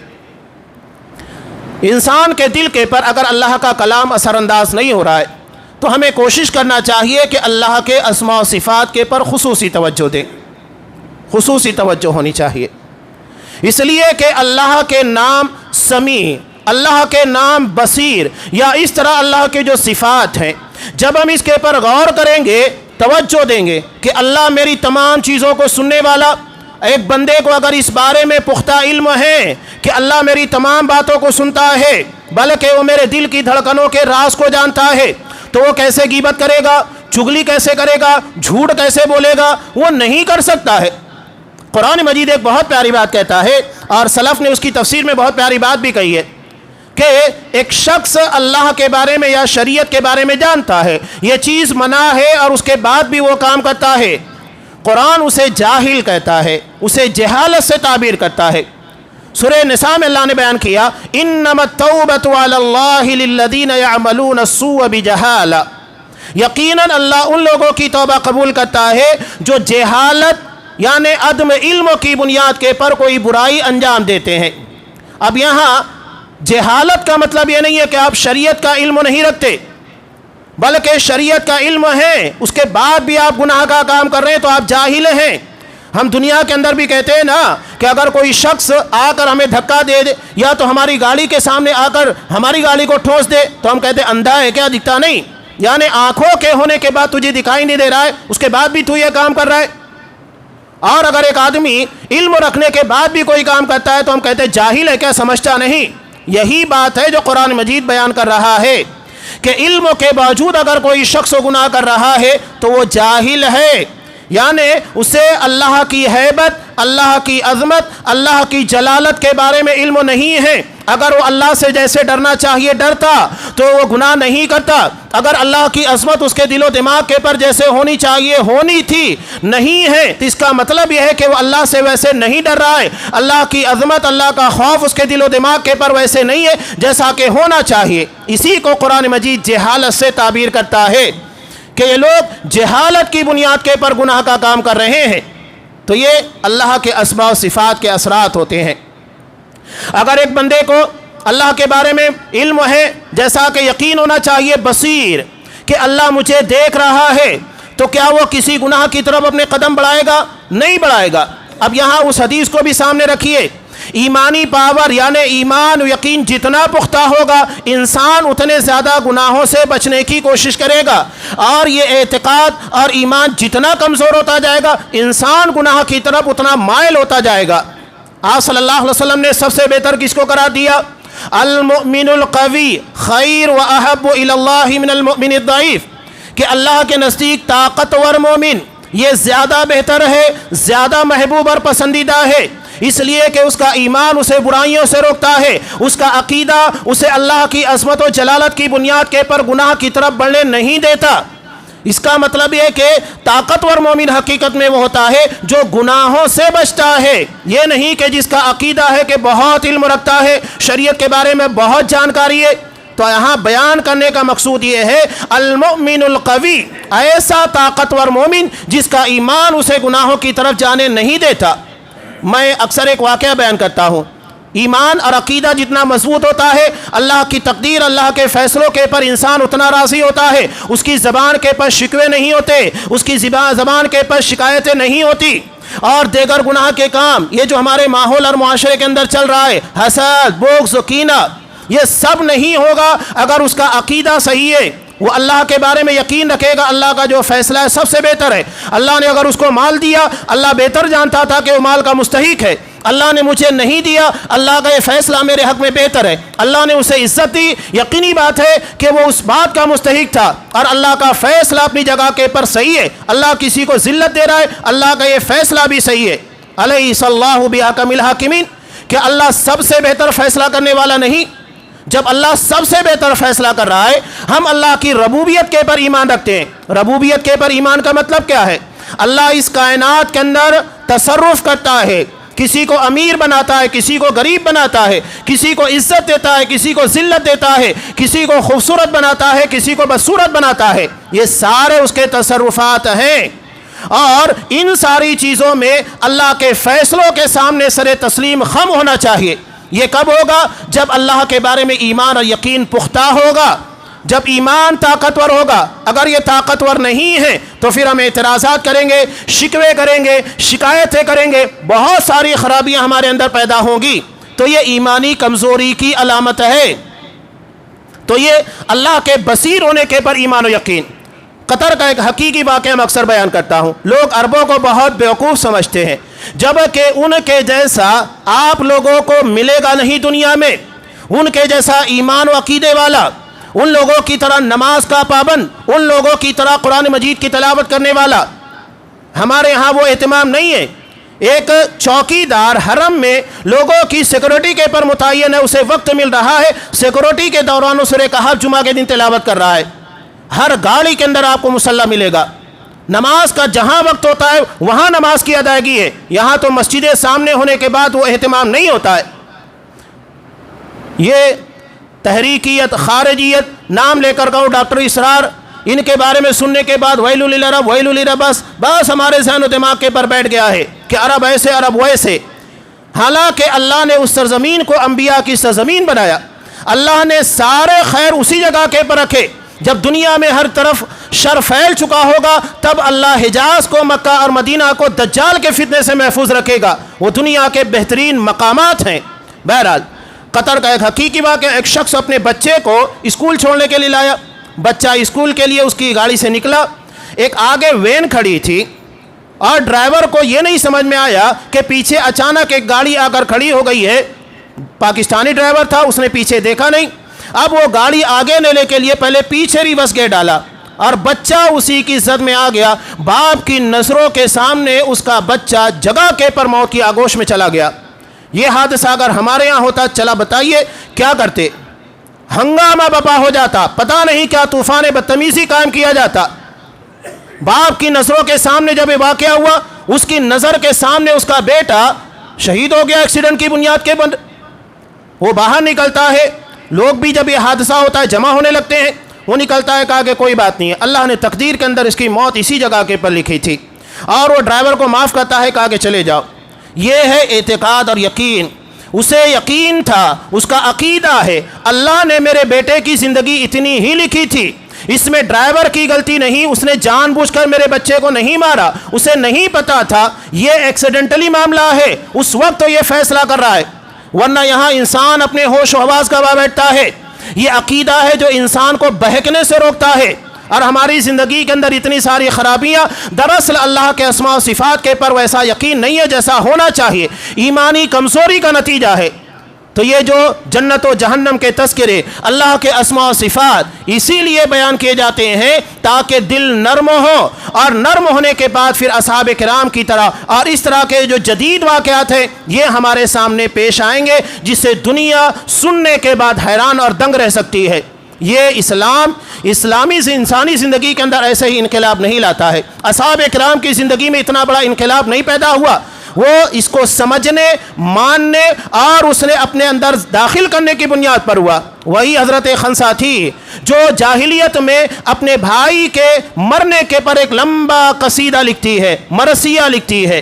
انسان کے دل کے پر اگر اللہ کا کلام اثر انداز نہیں ہو رہا ہے تو ہمیں کوشش کرنا چاہیے کہ اللہ کے اسماء و صفات کے پر خصوصی توجہ دیں، خصوصی توجہ ہونی چاہیے، اس لیے کہ اللہ کے نام سمیع، اللہ کے نام بصیر، یا اس طرح اللہ کے جو صفات ہیں، جب ہم اس کے پر غور کریں گے، توجہ دیں گے کہ اللہ میری تمام چیزوں کو سننے والا، ایک بندے کو اگر اس بارے میں پختہ علم ہے کہ اللہ میری تمام باتوں کو سنتا ہے، بلکہ وہ میرے دل کی دھڑکنوں کے راز کو جانتا ہے، تو وہ کیسے غیبت کرے گا، چغلی کیسے کرے گا، جھوٹ کیسے بولے گا، وہ نہیں کر سکتا ہے۔ قرآن مجید ایک بہت پیاری بات کہتا ہے اور سلف نے اس کی تفسیر میں بہت پیاری بات بھی کہی ہے کہ ایک شخص اللہ کے بارے میں یا شریعت کے بارے میں جانتا ہے، یہ چیز منع ہے اور اس کے بعد بھی وہ کام کرتا ہے، قرآن اسے جاہل کہتا ہے، اسے جہالت سے تعبیر کرتا ہے۔ سورہ نساء میں اللہ نے بیان کیا انما التوبۃ علی اللہ للذین یعملون السوء بجہالہ، یقیناً اللہ ان لوگوں کی توبہ قبول کرتا ہے جو جہالت یعنی عدم علم کی بنیاد کے پر کوئی برائی انجام دیتے ہیں۔ اب یہاں جہالت کا مطلب یہ نہیں ہے کہ آپ شریعت کا علم نہیں رکھتے، بلکہ شریعت کا علم ہے، اس کے بعد بھی آپ گناہ کا کام کر رہے ہیں تو آپ جاہل ہیں۔ ہم دنیا کے اندر بھی کہتے ہیں نا کہ اگر کوئی شخص آ کر ہمیں دھکا دے یا تو ہماری گاڑی کے سامنے آ کر ہماری گاڑی کو ٹھوس دے تو ہم کہتے ہیں اندھا ہے کیا، دکھتا نہیں، یعنی آنکھوں کے ہونے کے بعد تجھے دکھائی نہیں دے رہا ہے، اس کے بعد بھی تو یہ کام کر رہا ہے۔ اور اگر ایک آدمی علم رکھنے کے بعد بھی کوئی کام کرتا ہے تو ہم کہتے ہیں جاہل ہے کیا، سمجھتا نہیں۔ یہی بات ہے جو قرآن مجید بیان کر رہا ہے کہ علم کے باوجود اگر کوئی شخص گناہ کر رہا ہے تو وہ جاہل ہے، یعنی اسے اللہ کی ہیبت، اللہ کی عظمت، اللہ کی جلالت کے بارے میں علم نہیں ہے۔ اگر وہ اللہ سے جیسے ڈرنا چاہیے ڈرتا تو وہ گناہ نہیں کرتا، اگر اللہ کی عظمت اس کے دل و دماغ کے پر جیسے ہونی چاہیے ہونی تھی نہیں ہے تو اس کا مطلب یہ ہے کہ وہ اللہ سے ویسے نہیں ڈر رہا ہے، اللہ کی عظمت، اللہ کا خوف اس کے دل و دماغ کے پر ویسے نہیں ہے جیسا کہ ہونا چاہیے۔ اسی کو قرآن مجید جہالت سے تعبیر کرتا ہے کہ یہ لوگ جہالت کی بنیاد کے پر گناہ کا کام کر رہے ہیں۔ تو یہ اللہ کے اسماء و صفات کے اثرات ہوتے ہیں۔ اگر ایک بندے کو اللہ کے بارے میں علم ہے، جیسا کہ یقین ہونا چاہیے بصیر کہ اللہ مجھے دیکھ رہا ہے، تو کیا وہ کسی گناہ کی طرف اپنے قدم بڑھائے گا؟ نہیں بڑھائے گا۔ اب یہاں اس حدیث کو بھی سامنے رکھیے، ایمانی پاور یعنی ایمان و یقین جتنا پختہ ہوگا انسان اتنے زیادہ گناہوں سے بچنے کی کوشش کرے گا، اور یہ اعتقاد اور ایمان جتنا کمزور ہوتا جائے گا انسان گناہ کی طرف اتنا مائل ہوتا جائے گا۔ آپ صلی اللہ علیہ وسلم نے سب سے بہتر کس کو قرار دیا؟ المؤمن القوی خیر و احب الی اللہ من المؤمن الضعیف، کہ اللہ کے نزدیک طاقتور مومن یہ زیادہ بہتر ہے، زیادہ محبوب اور پسندیدہ ہے، اس لیے کہ اس کا ایمان اسے برائیوں سے روکتا ہے، اس کا عقیدہ اسے اللہ کی عظمت و جلالت کی بنیاد کے پر گناہ کی طرف بڑھنے نہیں دیتا۔ اس کا مطلب یہ کہ طاقتور مومن حقیقت میں وہ ہوتا ہے جو گناہوں سے بچتا ہے، یہ نہیں کہ جس کا عقیدہ ہے کہ بہت علم رکھتا ہے، شریعت کے بارے میں بہت جانکاری ہے۔ تو یہاں بیان کرنے کا مقصود یہ ہے المؤمن القوی، ایسا طاقتور مومن جس کا ایمان اسے گناہوں کی طرف جانے نہیں دیتا۔ میں اکثر ایک واقعہ بیان کرتا ہوں، ایمان اور عقیدہ جتنا مضبوط ہوتا ہے، اللہ کی تقدیر، اللہ کے فیصلوں کے پر انسان اتنا راضی ہوتا ہے، اس کی زبان کے پر شکوے نہیں ہوتے، اس کی زبان کے پر شکایتیں نہیں ہوتی، اور دیگر گناہ کے کام، یہ جو ہمارے ماحول اور معاشرے کے اندر چل رہا ہے، حسد، بغض و کینہ، یہ سب نہیں ہوگا اگر اس کا عقیدہ صحیح ہے، وہ اللہ کے بارے میں یقین رکھے گا اللہ کا جو فیصلہ ہے سب سے بہتر ہے۔ اللہ نے اگر اس کو مال دیا، اللہ بہتر جانتا تھا کہ وہ مال کا مستحق ہے، اللہ نے مجھے نہیں دیا، اللہ کا یہ فیصلہ میرے حق میں بہتر ہے، اللہ نے اسے عزت دی، یقینی بات ہے کہ وہ اس بات کا مستحق تھا، اور اللہ کا فیصلہ اپنی جگہ کے پر صحیح ہے، اللہ کسی کو ذلت دے رہا ہے، اللہ کا یہ فیصلہ بھی صحیح ہے۔ الیس اللہ بأحکم الحاکمین، کہ اللہ سب سے بہتر فیصلہ کرنے والا نہیں؟ جب اللہ سب سے بہتر فیصلہ کر رہا ہے، ہم اللہ کی ربوبیت کے پر ایمان رکھتے ہیں۔ ربوبیت کے پر ایمان کا مطلب کیا ہے؟ اللہ اس کائنات کے اندر تصرف کرتا ہے، کسی کو امیر بناتا ہے، کسی کو غریب بناتا ہے، کسی کو عزت دیتا ہے، کسی کو ذلت دیتا ہے، کسی کو خوبصورت بناتا ہے، کسی کو بدصورت بناتا ہے، یہ سارے اس کے تصرفات ہیں، اور ان ساری چیزوں میں اللہ کے فیصلوں کے سامنے سر تسلیم خم ہونا چاہیے۔ یہ کب ہوگا؟ جب اللہ کے بارے میں ایمان اور یقین پختہ ہوگا، جب ایمان طاقتور ہوگا۔ اگر یہ طاقتور نہیں ہے تو پھر ہم اعتراضات کریں گے، شکوے کریں گے، شکایتیں کریں گے، بہت ساری خرابیاں ہمارے اندر پیدا ہوں گی، تو یہ ایمانی کمزوری کی علامت ہے۔ تو یہ اللہ کے بصیر ہونے کے پر ایمان و یقین۔ قطر کا ایک حقیقی واقعہ میں اکثر بیان کرتا ہوں، لوگ عربوں کو بہت بیوقوف سمجھتے ہیں، جبکہ ان کے جیسا آپ لوگوں کو ملے گا نہیں دنیا میں، ان کے جیسا ایمان و عقیدے والا، ان لوگوں کی طرح نماز کا پابند، ان لوگوں کی طرح قرآن مجید کی تلاوت کرنے والا، ہمارے ہاں وہ اہتمام نہیں ہے۔ ایک چوکیدار حرم میں لوگوں کی سیکورٹی کے پر متعین ہے، اسے وقت مل رہا ہے، سیکورٹی کے دوران وہ سورہ کہف جمعہ کے دن تلاوت کر رہا ہے، ہر گاڑی کے اندر آپ کو مصلی ملے گا، نماز کا جہاں وقت ہوتا ہے وہاں نماز کی ادائیگی ہے، یہاں تو مسجدیں سامنے ہونے کے بعد وہ اہتمام نہیں ہوتا ہے۔ یہ تحریکیت، خارجیت، نام لے کر کہو ڈاکٹر اسرار، ان کے بارے میں سننے کے بعد ویل للعرب ویل للعرب، بس ہمارے ذہن و دماغ کے پر بیٹھ گیا ہے کہ عرب ایسے عرب ویسے، حالانکہ اللہ نے اس سرزمین کو انبیاء کی سرزمین بنایا، اللہ نے سارے خیر اسی جگہ کے پر رکھے۔ جب دنیا میں ہر طرف شر پھیل چکا ہوگا تب اللہ حجاز کو، مکہ اور مدینہ کو دجال کے فتنے سے محفوظ رکھے گا، وہ دنیا کے بہترین مقامات ہیں۔ بہرحال قطر کا ایک حقیقی واقعہ، ایک شخص اپنے بچے کو اسکول چھوڑنے کے لیے لایا، بچہ اسکول کے لیے اس کی گاڑی سے نکلا، ایک آگے وین کھڑی تھی اور ڈرائیور کو یہ نہیں سمجھ میں آیا کہ پیچھے اچانک ایک گاڑی آ کر کھڑی ہو گئی ہے، پاکستانی ڈرائیور تھا، اس نے پیچھے دیکھا نہیں، اب وہ گاڑی آگے لینے کے لیے پہلے پیچھے ریورس گیئر ڈالا اور بچہ اسی کی زد میں آ گیا، باپ کی نظروں کے سامنے اس کا بچہ جگہ کے پر موت کی آگوش میں چلا گیا۔ یہ حادثہ اگر ہمارے ہاں ہوتا، چلا بتائیے کیا کرتے؟ ہنگامہ بپا ہو جاتا، پتہ نہیں کیا طوفان بدتمیزی قائم کیا جاتا۔ باپ کی نظروں کے سامنے جب یہ واقعہ ہوا، اس کی نظر کے سامنے اس کا بیٹا شہید ہو گیا ایکسیڈنٹ کی بنیاد کے بند۔ وہ باہر نکلتا ہے، لوگ بھی جب یہ حادثہ ہوتا ہے جمع ہونے لگتے ہیں، وہ نکلتا ہے، کہا کہ کوئی بات نہیں ہے، اللہ نے تقدیر کے اندر اس کی موت اسی جگہ کے پر لکھی تھی، اور وہ ڈرائیور کو معاف کرتا ہے، کہا کہ چلے جاؤ۔ یہ ہے اعتقاد اور یقین، اسے یقین تھا، اس کا عقیدہ ہے اللہ نے میرے بیٹے کی زندگی اتنی ہی لکھی تھی، اس میں ڈرائیور کی غلطی نہیں، اس نے جان بوجھ کر میرے بچے کو نہیں مارا، اسے نہیں پتا تھا یہ ایکسیڈنٹلی معاملہ ہے، اس وقت تو یہ فیصلہ کر رہا ہے، ورنہ یہاں انسان اپنے ہوش و حواس گوا بیٹھتا ہے۔ یہ عقیدہ ہے جو انسان کو بہکنے سے روکتا ہے، اور ہماری زندگی کے اندر اتنی ساری خرابیاں دراصل اللہ کے اسماء و صفات کے پر ویسا یقین نہیں ہے جیسا ہونا چاہیے، ایمانی کمزوری کا نتیجہ ہے۔ تو یہ جو جنت و جہنم کے تذکرے، اللہ کے اسماء و صفات اسی لیے بیان کیے جاتے ہیں تاکہ دل نرم ہو، اور نرم ہونے کے بعد پھر اصحاب کرام کی طرح اور اس طرح کے جو جدید واقعات ہیں یہ ہمارے سامنے پیش آئیں گے، جس سے دنیا سننے کے بعد حیران اور دنگ رہ سکتی ہے۔ یہ اسلامی انسانی زندگی کے اندر ایسے ہی انقلاب نہیں لاتا ہے، اصحاب کرام کی زندگی میں اتنا بڑا انقلاب نہیں پیدا ہوا، وہ اس کو سمجھنے، ماننے اور اس نے اپنے اندر داخل کرنے کی بنیاد پر ہوا۔ وہی حضرت خنسا تھی جو جاہلیت میں اپنے بھائی کے مرنے کے پر ایک لمبا قصیدہ لکھتی ہے، مرثیہ لکھتی ہے،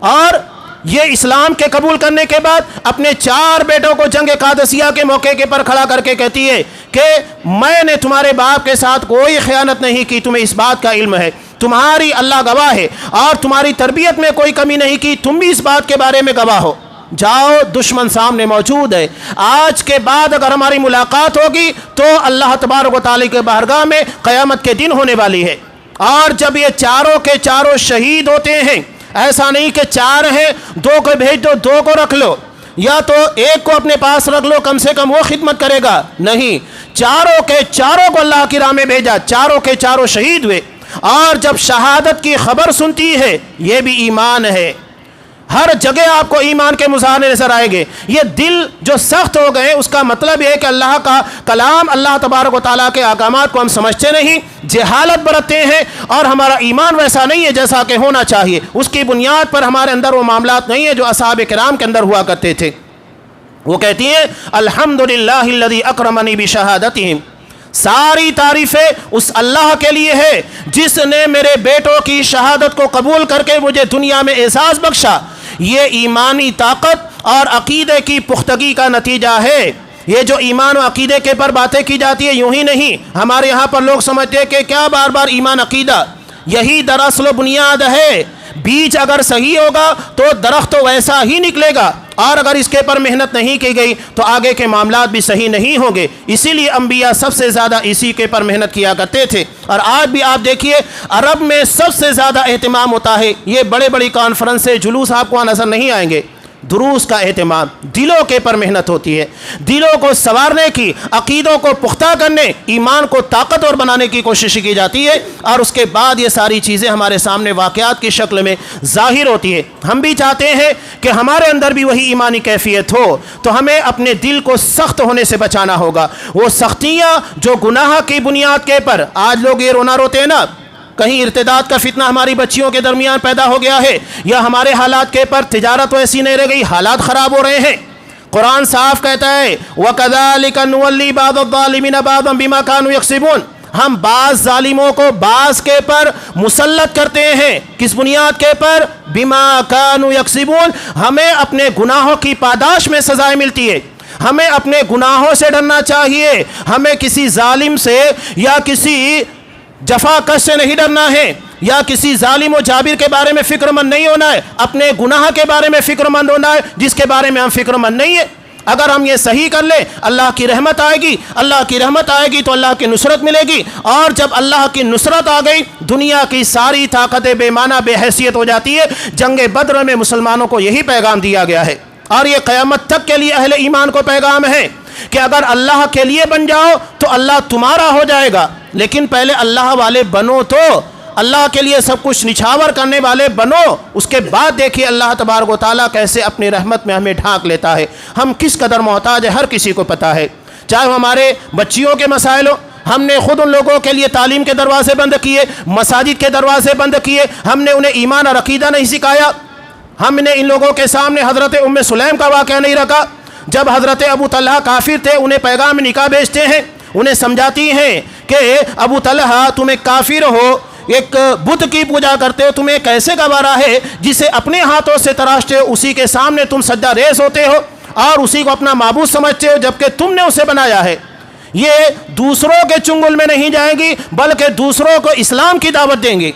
اور یہ اسلام کے قبول کرنے کے بعد اپنے 4 بیٹوں کو جنگ قادسیہ کے موقع کے پر کھڑا کر کے کہتی ہے کہ میں نے تمہارے باپ کے ساتھ کوئی خیانت نہیں کی، تمہیں اس بات کا علم ہے، تمہاری اللہ گواہ ہے، اور تمہاری تربیت میں کوئی کمی نہیں کی، تم بھی اس بات کے بارے میں گواہ ہو۔ جاؤ، دشمن سامنے موجود ہے، آج کے بعد اگر ہماری ملاقات ہوگی تو اللہ تبارک و تعالی کے بارگاہ میں قیامت کے دن ہونے والی ہے۔ اور جب یہ چاروں کے چاروں شہید ہوتے ہیں، ایسا نہیں کہ 4 ہیں 2 کو بھیج دو 2 کو رکھ لو، یا تو ایک کو اپنے پاس رکھ لو، کم سے کم وہ خدمت کرے گا، نہیں، چاروں کے چاروں کو اللہ کی راہ میں بھیجا، چاروں کے چاروں شہید ہوئے۔ اور جب شہادت کی خبر سنتی ہے، یہ بھی ایمان ہے، ہر جگہ آپ کو ایمان کے مظاہرے نظر آئیں گے۔ یہ دل جو سخت ہو گئے، اس کا مطلب یہ ہے کہ اللہ کا کلام، اللہ تبارک و تعالیٰ کے احکامات کو ہم سمجھتے نہیں، جہالت برتتے ہیں، اور ہمارا ایمان ویسا نہیں ہے جیسا کہ ہونا چاہیے، اس کی بنیاد پر ہمارے اندر وہ معاملات نہیں ہیں جو اصحاب کرام کے اندر ہوا کرتے تھے۔ وہ کہتی ہیں الحمدللہ الذی اکرمنی بشہادتہم، ساری تعریفیں اس اللہ کے لیے ہے جس نے میرے بیٹوں کی شہادت کو قبول کر کے مجھے دنیا میں اعزاز بخشا۔ یہ ایمانی طاقت اور عقیدے کی پختگی کا نتیجہ ہے۔ یہ جو ایمان و عقیدے کے پر باتیں کی جاتی ہے، یوں ہی نہیں، ہمارے یہاں پر لوگ سمجھتے ہیں کہ کیا بار بار ایمان عقیدہ، یہی دراصل و بنیاد ہے۔ بیج اگر صحیح ہوگا تو درخت تو ویسا ہی نکلے گا، اور اگر اس کے پر محنت نہیں کی گئی تو آگے کے معاملات بھی صحیح نہیں ہوں گے۔ اسی لیے انبیاء سب سے زیادہ اسی کے پر محنت کیا کرتے تھے۔ اور آج بھی آپ دیکھیے عرب میں سب سے زیادہ اہتمام ہوتا ہے، یہ بڑے بڑی کانفرنسیں جلوس آپ کو وہاں نظر نہیں آئیں گے، دروس کا اہتمام، دلوں کے پر محنت ہوتی ہے، دلوں کو سنوارنے کی، عقیدوں کو پختہ کرنے، ایمان کو طاقتور بنانے کی کوشش کی جاتی ہے، اور اس کے بعد یہ ساری چیزیں ہمارے سامنے واقعات کی شکل میں ظاہر ہوتی ہے۔ ہم بھی چاہتے ہیں کہ ہمارے اندر بھی وہی ایمانی کیفیت ہو، تو ہمیں اپنے دل کو سخت ہونے سے بچانا ہوگا۔ وہ سختیاں جو گناہ کی بنیاد کے پر، آج لوگ یہ رونا روتے ہیں نا، کہیں ارتداد کا فتنہ ہماری بچیوں کے درمیان پیدا ہو گیا ہے، یا ہمارے حالات کے پر تجارت ویسی نہیں رہ گئی، حالات خراب ہو رہے ہیں۔ قرآن صاف کہتا ہے وَكَذَلِكَ نُوَلِّي بَعْضَ الظَّالِمِينَ بَعْضًا بِمَا كَانُوا يَكْسِبُونَ، ہم بعض ظالموں کو بعض کے پر مسلط کرتے ہیں، کس بنیاد کے پر؟ بِمَا كَانُوا يَكْسِبُونَ، ہمیں اپنے گناہوں کی پاداش میں سزائیں ملتی ہے۔ ہمیں اپنے گناہوں سے ڈرنا چاہیے، ہمیں کسی ظالم سے یا کسی جفا کش سے نہیں ڈرنا ہے، یا کسی ظالم و جابر کے بارے میں فکر مند نہیں ہونا ہے، اپنے گناہ کے بارے میں فکر مند ہونا ہے جس کے بارے میں ہم فکر مند نہیں ہیں۔ اگر ہم یہ صحیح کر لیں، اللہ کی رحمت آئے گی، اللہ کی رحمت آئے گی تو اللہ کی نصرت ملے گی، اور جب اللہ کی نصرت آ گئی، دنیا کی ساری طاقتیں بے معنی بے حیثیت ہو جاتی ہے۔ جنگ بدر میں مسلمانوں کو یہی پیغام دیا گیا ہے، اور یہ قیامت تک کے لیے اہل ایمان کو پیغام ہے کہ اگر اللہ کے لیے بن جاؤ تو اللہ تمہارا ہو جائے گا، لیکن پہلے اللہ والے بنو، تو اللہ کے لیے سب کچھ نچھاور کرنے والے بنو، اس کے بعد دیکھیے اللہ تبارک و تعالیٰ کیسے اپنی رحمت میں ہمیں ڈھانک لیتا ہے۔ ہم کس قدر محتاج ہے ہر کسی کو پتہ ہے، چاہے ہمارے بچیوں کے مسائل ہو، ہم نے خود ان لوگوں کے لیے تعلیم کے دروازے بند کیے، مساجد کے دروازے بند کیے، ہم نے انہیں ایمان اور عقیدہ نہیں سکھایا، ہم نے ان لوگوں کے سامنے حضرت ام سلیم کا واقعہ نہیں رکھا، جب حضرت ابو طلحہ کافر تھے، انہیں پیغام نکاح بھیجتے ہیں، انہیں سمجھاتی ہیں کہ ابو طلحہ تم ایک کافر ہو، ایک بت کی پوجا کرتے ہو، تمہیں کیسے گوارا ہے جسے اپنے ہاتھوں سے تراشتے ہو، اسی کے سامنے تم سجدہ ریز ہوتے ہو اور اسی کو اپنا معبود سمجھتے ہو جبکہ تم نے اسے بنایا ہے۔ یہ دوسروں کے چنگل میں نہیں جائیں گی بلکہ دوسروں کو اسلام کی دعوت دیں گی،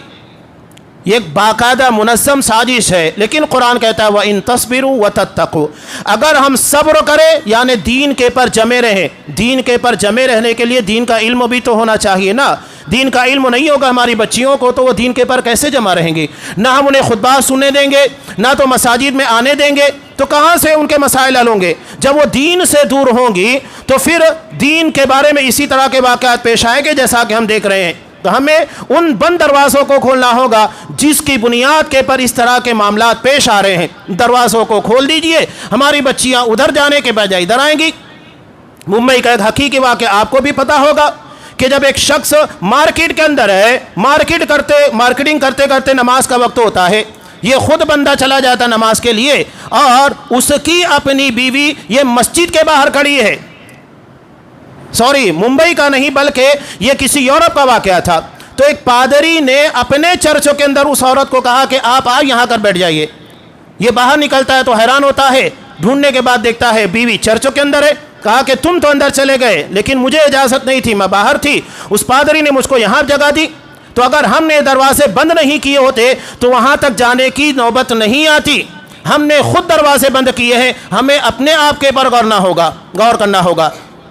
یہ ایک باقاعدہ منظم سازش ہے۔ لیکن قرآن کہتا ہے وَإِن تَصْبِرُوا وَتَتَّقُوا، اگر ہم صبر کریں یعنی دین کے پر جمے رہیں، دین کے پر جمے رہنے کے لیے دین کا علم بھی تو ہونا چاہیے نا، دین کا علم نہیں ہوگا ہماری بچیوں کو تو وہ دین کے پر کیسے جمع رہیں گی؟ نہ ہم انہیں خطبات سننے دیں گے، نہ تو مساجد میں آنے دیں گے، تو کہاں سے ان کے مسائل حل ہوں گے؟ جب وہ دین سے دور ہوں گی تو پھر دین کے بارے میں اسی طرح کے واقعات پیش آئیں گے جیسا کہ ہم دیکھ رہے ہیں۔ تو ہمیں ان بند دروازوں کو کھولنا ہوگا جس کی بنیاد کے پر اس طرح کے معاملات پیش آ رہے ہیں، دروازوں کو کھول دیجئے، ہماری بچیاں ادھر جانے کے بجائے ادھر آئیں گی۔ ممبئی کا ایک حقیقی واقعہ آپ کو بھی پتا ہوگا کہ جب ایک شخص مارکیٹ کے اندر ہے، مارکیٹنگ کرتے کرتے نماز کا وقت ہوتا ہے، یہ خود بندہ چلا جاتا نماز کے لیے اور اس کی اپنی بیوی یہ مسجد کے باہر کھڑی ہے، ممبئی کا نہیں بلکہ یہ کسی یورپ کا واقعہ تھا۔ تو ایک پادری نے اپنے چرچ کے اندر اس عورت کو کہا کہ آپ یہاں کر بیٹھ جائیے، یہ باہر نکلتا ہے تو حیران ہوتا ہے، ڈھونڈنے کے بعد دیکھتا ہے بیوی چرچوں کے اندر ہے۔ کہا کہ تم تو اندر چلے گئے لیکن مجھے اجازت نہیں تھی، میں باہر تھی، اس پادری نے مجھ کو یہاں جگہ دی۔ تو اگر ہم نے دروازے بند نہیں کیے ہوتے تو وہاں تک جانے کی نوبت نہیں آتی۔ ہم نے خود دروازے بند کیے ہیں، ہمیں اپنے آپ کے پر غور کرنا ہوگا۔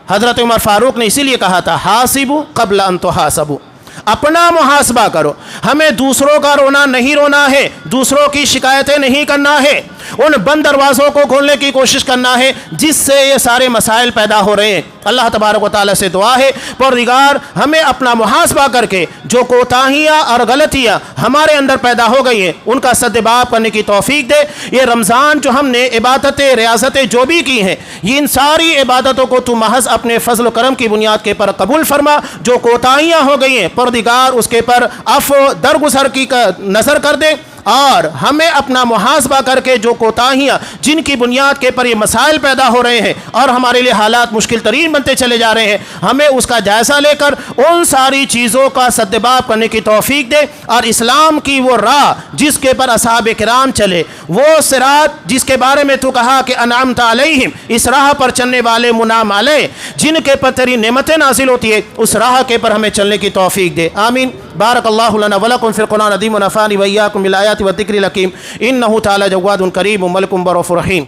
حضرت عمر فاروق نے اسی لیے کہا تھا حاسبوا قبل ان تحاسبوا، اپنا محاسبہ کرو۔ ہمیں دوسروں کا رونا نہیں رونا ہے، دوسروں کی شکایتیں نہیں کرنا ہے، ان بند دروازوں کو کھولنے کی کوشش کرنا ہے جس سے یہ سارے مسائل پیدا ہو رہے ہیں۔ اللہ تبارک و تعالیٰ سے دعا ہے پروردگار ہمیں اپنا محاسبہ کر کے جو کوتاہیاں اور غلطیاں ہمارے اندر پیدا ہو گئی ہیں ان کا سدباب کرنے کی توفیق دے۔ یہ رمضان جو ہم نے عبادتیں ریاضتیں جو بھی کی ہیں، یہ ان ساری عبادتوں کو تو محض اپنے فضل و کرم کی بنیاد کے پر قبول فرما۔ جو کوتاہیاں ہو گئی ہیں پروردگار اس کے پر عفو درگزر کی نظر کر دے، اور ہمیں اپنا محاسبہ کر کے جو کوتاہیاں جن کی بنیاد کے پر یہ مسائل پیدا ہو رہے ہیں اور ہمارے لیے حالات مشکل ترین بنتے چلے جا رہے ہیں، ہمیں اس کا جائزہ لے کر ان ساری چیزوں کا سدباب کرنے کی توفیق دے، اور اسلام کی وہ راہ جس کے پر اصحاب کرام چلے، وہ صراط جس کے بارے میں تو کہا کہ انعمت علیہم، اس راہ پر چلنے والے منعم علیہ جن کے پر تیری نعمتیں نازل ہوتی ہے، اس راہ کے پر ہمیں چلنے کی توفیق دے۔ آمین۔ بارک اللہ لنا ولکم فی القرآن العظیم ونفعني وإياكم بالآیات والذکر الحکیم، انہ تعالی جواد کریم ملک برؤوف رحیم۔